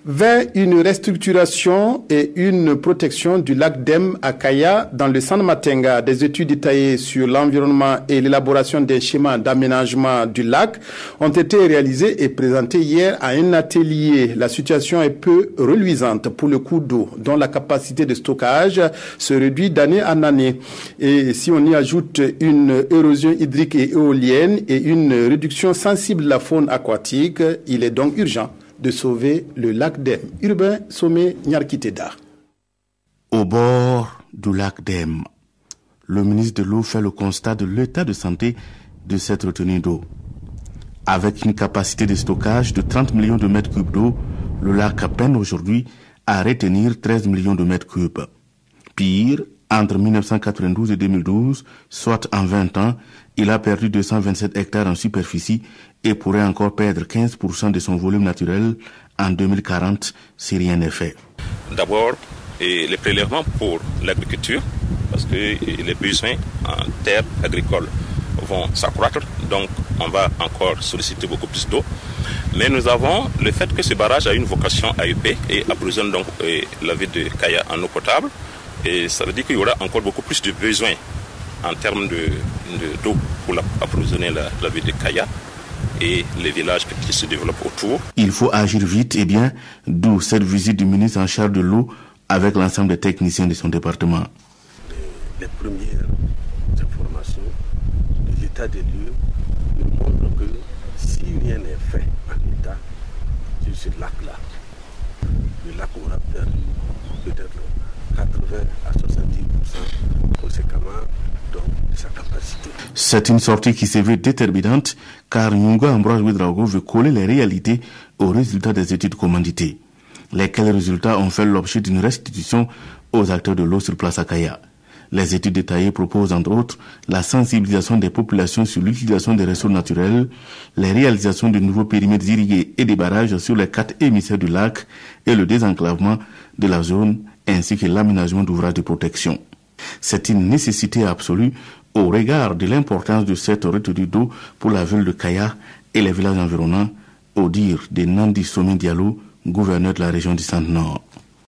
Vers une restructuration et une protection du lac Dem à Kaya, dans le San Matenga, des études détaillées sur l'environnement et l'élaboration des schémas d'aménagement du lac ont été réalisées et présentées hier à un atelier. La situation est peu reluisante pour le cours d'eau, dont la capacité de stockage se réduit d'année en année. Et si on y ajoute une érosion hydrique et éolienne et une réduction sensible de la faune aquatique, il est donc urgent de sauver le lac Dem. Urbain Sommet Nyarkiteda. Au bord du lac Dem, le ministre de l'eau fait le constat de l'état de santé de cette retenue d'eau. Avec une capacité de stockage de 30 millions de mètres cubes d'eau, le lac peine aujourd'hui à retenir 13 millions de mètres cubes. Pire, entre 1992 et 2012, soit en 20 ans, il a perdu 227 hectares en superficie et pourrait encore perdre 15% de son volume naturel en 2040 si rien n'est fait. D'abord, les prélèvements pour l'agriculture, parce que les besoins en terres agricoles vont s'accroître, donc on va encore solliciter beaucoup plus d'eau. Mais nous avons le fait que ce barrage a une vocation AEP et approvisionne donc la ville de Kaya en eau potable. Et ça veut dire qu'il y aura encore beaucoup plus de besoins en termes d'eau pour approvisionner la ville de Kaya et les villages qui se développent autour. Il faut agir vite et bien, d'où cette visite du ministre en charge de l'eau avec l'ensemble des techniciens de son département. Les premières informations de l'état des lieux nous montrent que si rien n'est fait en l'état sur ce lac-là, le lac aura perdu peut-être 80 à 70% conséquemment donc, de sa capacité. C'est une sortie qui se veut déterminante car Nyunga Ambroise Ouedraogo veut coller les réalités aux résultats des études commanditées. Lesquels résultats ont fait l'objet d'une restitution aux acteurs de l'eau sur place à Kaya. Les études détaillées proposent entre autres la sensibilisation des populations sur l'utilisation des ressources naturelles, les réalisations de nouveaux périmètres irrigués et des barrages sur les 4 émissaires du lac et le désenclavement de la zone ainsi que l'aménagement d'ouvrages de protection. C'est une nécessité absolue au regard de l'importance de cette retenue d'eau pour la ville de Kaya et les villages environnants, au dire de Nandi Sommet Diallo, gouverneur de la région du Centre-Nord.